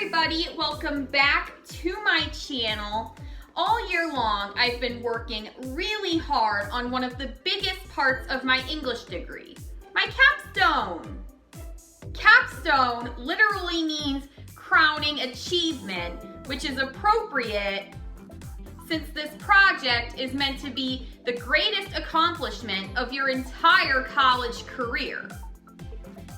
everybody, welcome back to my channel. All year long, I've been working really hard on one of the biggest parts of my English degree, my capstone. Capstone literally means crowning achievement, which is appropriate since this project is meant to be the greatest accomplishment of your entire college career.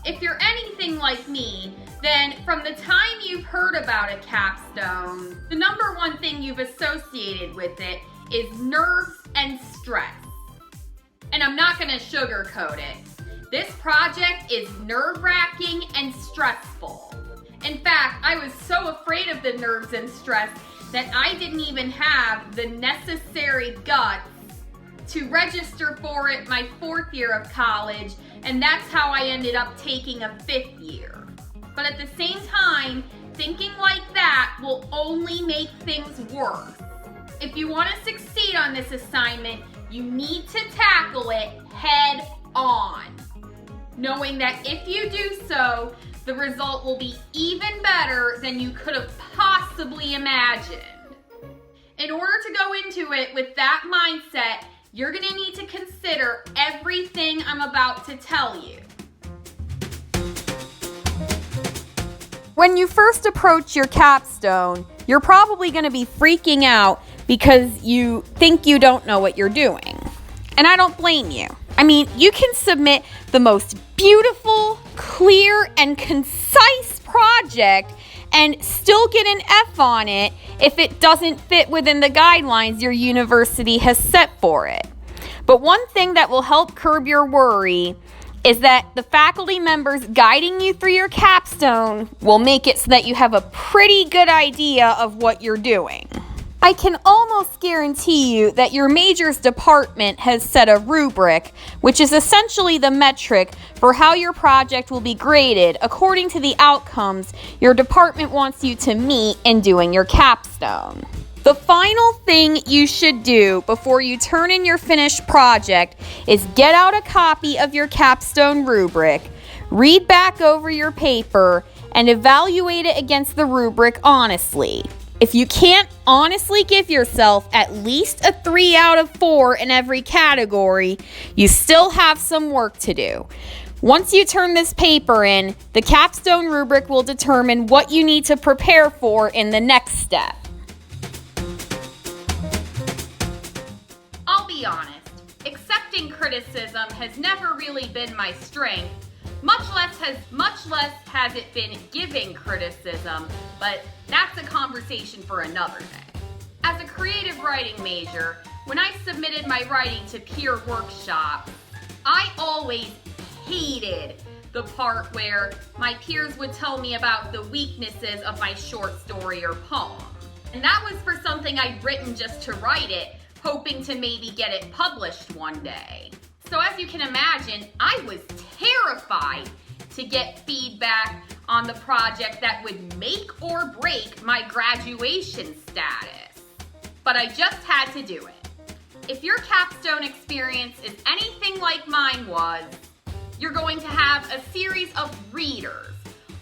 If you're anything like me, then from the time you've heard about a capstone, the number one thing you've associated with it is nerves and stress. And I'm not gonna sugarcoat it. This project is nerve-wracking and stressful. In fact, I was so afraid of the nerves and stress that I didn't even have the necessary guts to register for it my 4th year of college, and that's how I ended up taking a 5th year. But at the same time, thinking like that will only make things worse. If you want to succeed on this assignment, you need to tackle it head on, knowing that if you do so, the result will be even better than you could have possibly imagined. In order to go into it with that mindset, you're going to need to consider everything I'm about to tell you. When you first approach your capstone, you're probably going to be freaking out because you think you don't know what you're doing. And I don't blame you. I mean, you can submit the most beautiful, clear, and concise project and still get an F on it if it doesn't fit within the guidelines your university has set for it. But one thing that will help curb your worry is that the faculty members guiding you through your capstone will make it so that you have a pretty good idea of what you're doing. I can almost guarantee you that your major's department has set a rubric, which is essentially the metric for how your project will be graded according to the outcomes your department wants you to meet in doing your capstone. The final thing you should do before you turn in your finished project is get out a copy of your capstone rubric, read back over your paper, and evaluate it against the rubric honestly. If you can't honestly give yourself at least a 3 out of 4 in every category, you still have some work to do. Once you turn this paper in, the capstone rubric will determine what you need to prepare for in the next step. I'll be honest, accepting criticism has never really been my strength, much less has it been giving criticism, but that's a conversation for another day. As a creative writing major, when I submitted my writing to peer workshops, I always hated the part where my peers would tell me about the weaknesses of my short story or poem. And that was for something I'd written just to write it, hoping to maybe get it published one day. So as you can imagine, I was terrified to get feedback on the project that would make or break my graduation status. But I just had to do it. If your capstone experience is anything like mine was, you're going to have a series of readers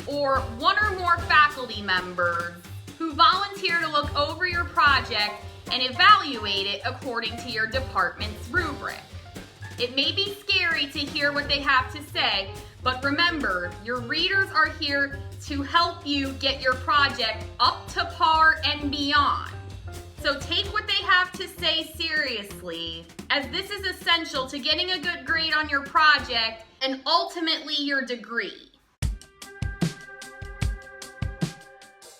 or one or more faculty members who volunteer to look over your project and evaluate it according to your department's rubric. It may be scary to hear what they have to say, but remember, your readers are here to help you get your project up to par and beyond. So take what they have to say seriously, as this is essential to getting a good grade on your project and ultimately your degree.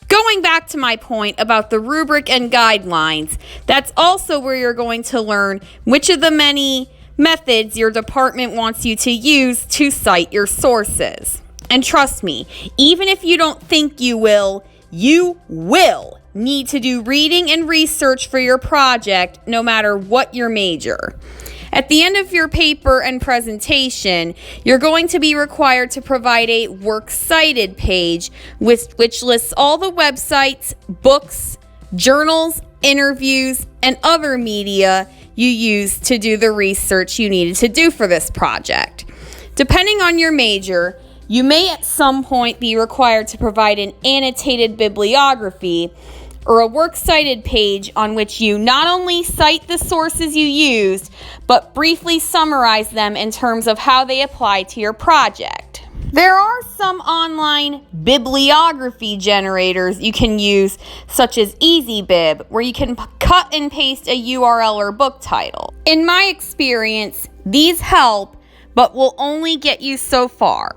Going back to my point about the rubric and guidelines, that's also where you're going to learn which of the many methods your department wants you to use to cite your sources. And trust me, even if you don't think you will need to do reading and research for your project no matter what your major. At the end of your paper and presentation, you're going to be required to provide a works cited page which lists all the websites, books, journals, interviews, and other media you used to do the research you needed to do for this project. Depending on your major, You may at some point be required to provide an annotated bibliography or a works cited page on which you not only cite the sources you used, but briefly summarize them in terms of how they apply to your project. There are some online bibliography generators you can use, such as EasyBib, where you can cut and paste a URL or book title. In my experience, these help, but will only get you so far.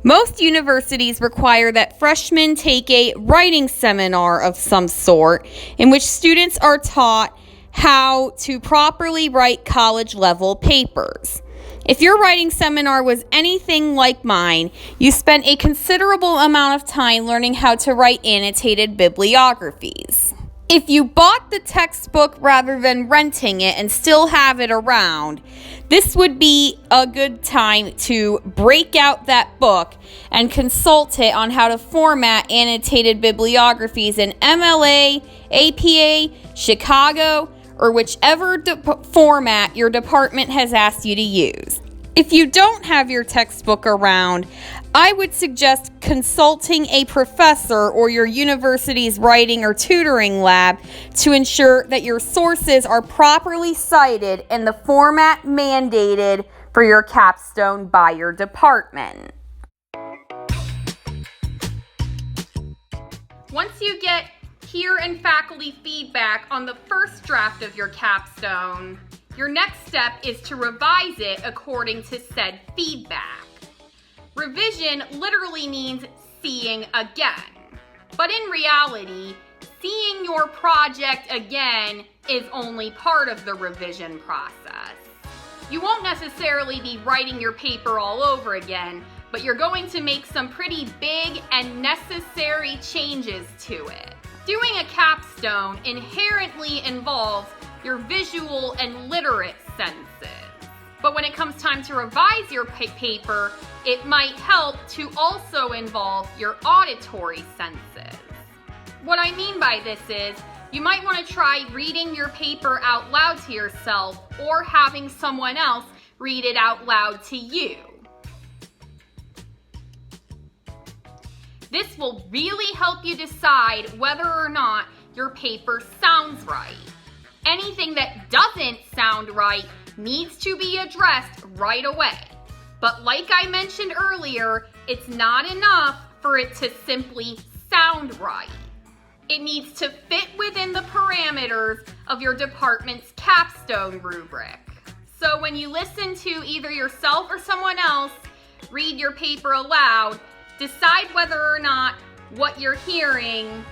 Most universities require that freshmen take a writing seminar of some sort in which students are taught how to properly write college-level papers. If your writing seminar was anything like mine, you spent a considerable amount of time learning how to write annotated bibliographies. If you bought the textbook rather than renting it and still have it around, this would be a good time to break out that book and consult it on how to format annotated bibliographies in MLA, APA, Chicago, or whichever format your department has asked you to use. If you don't have your textbook around, I would suggest consulting a professor or your university's writing or tutoring lab to ensure that your sources are properly cited in the format mandated for your capstone by your department. Once you get peer and faculty feedback on the first draft of your capstone, your next step is to revise it according to said feedback. Revision literally means seeing again, but in reality, seeing your project again is only part of the revision process. You won't necessarily be writing your paper all over again, but you're going to make some pretty big and necessary changes to it. Doing a capstone inherently involves your visual and literate senses. But when it comes time to revise your paper, it might help to also involve your auditory senses. What I mean by this is, you might want to try reading your paper out loud to yourself or having someone else read it out loud to you. This will really help you decide whether or not your paper sounds right. Anything that doesn't sound right needs to be addressed right away. But like I mentioned earlier, it's not enough for it to simply sound right. It needs to fit within the parameters of your department's capstone rubric. So when you listen to either yourself or someone else read your paper aloud, decide whether or not what you're hearing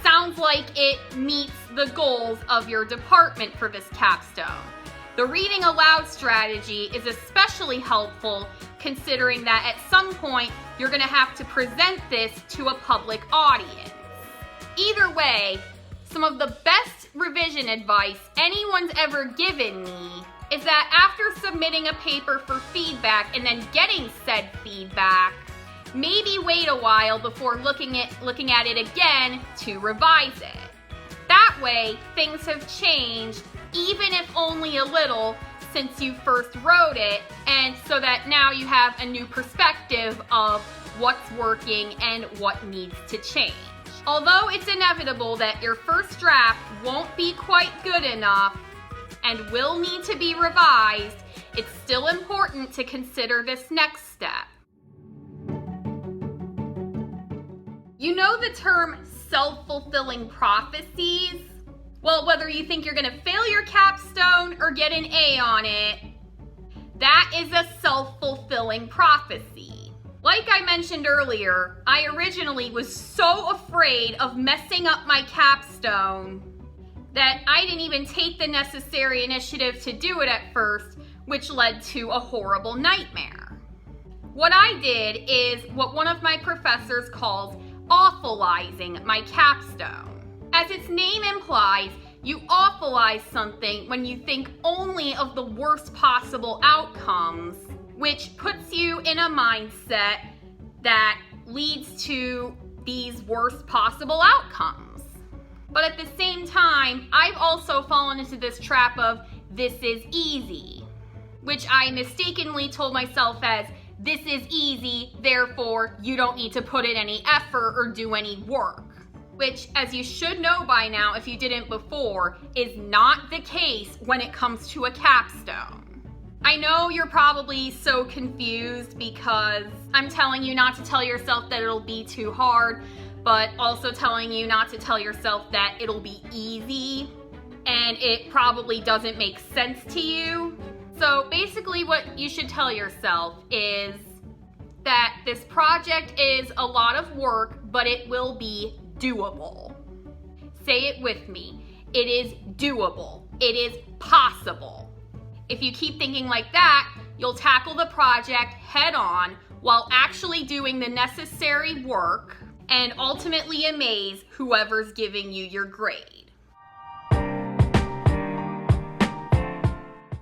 sounds like it meets the goals of your department for this capstone. The reading aloud strategy is especially helpful considering that at some point you're going to have to present this to a public audience. Either way, some of the best revision advice anyone's ever given me is that after submitting a paper for feedback and then getting said feedback, maybe wait a while before looking at it again to revise it. That way, things have changed, even if only a little, since you first wrote it, and so that now you have a new perspective of what's working and what needs to change. Although it's inevitable that your first draft won't be quite good enough and will need to be revised, it's still important to consider this next step. You know the term self-fulfilling prophecies? Well, whether you think you're going to fail your capstone or get an A on it, that is a self-fulfilling prophecy. Like I mentioned earlier, I originally was so afraid of messing up my capstone that I didn't even take the necessary initiative to do it at first, which led to a horrible nightmare. What I did is what one of my professors calls awfulizing my capstone. As its name implies, you awfulize something when you think only of the worst possible outcomes, which puts you in a mindset that leads to these worst possible outcomes. But at the same time, I've also fallen into this trap of this is easy, which I mistakenly told myself as this is easy, therefore you don't need to put in any effort or do any work. Which, as you should know by now if you didn't before, is not the case when it comes to a capstone. I know you're probably so confused because I'm telling you not to tell yourself that it'll be too hard, but also telling you not to tell yourself that it'll be easy, and it probably doesn't make sense to you. So basically what you should tell yourself is that this project is a lot of work, but it will be doable. Say it with me. It is doable. It is possible. If you keep thinking like that, you'll tackle the project head on while actually doing the necessary work and ultimately amaze whoever's giving you your grade.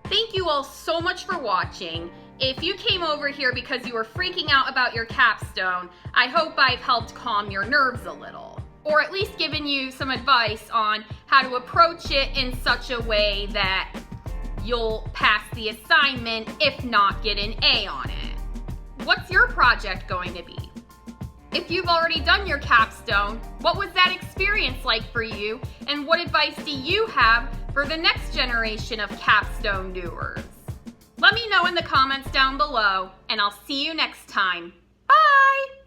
Thank you all so much for watching. If you came over here because you were freaking out about your capstone, I hope I've helped calm your nerves a little, or at least given you some advice on how to approach it in such a way that you'll pass the assignment, if not get an A on it. What's your project going to be? If you've already done your capstone, what was that experience like for you, and what advice do you have for the next generation of capstone doers? Let me know in the comments down below, and I'll see you next time. Bye!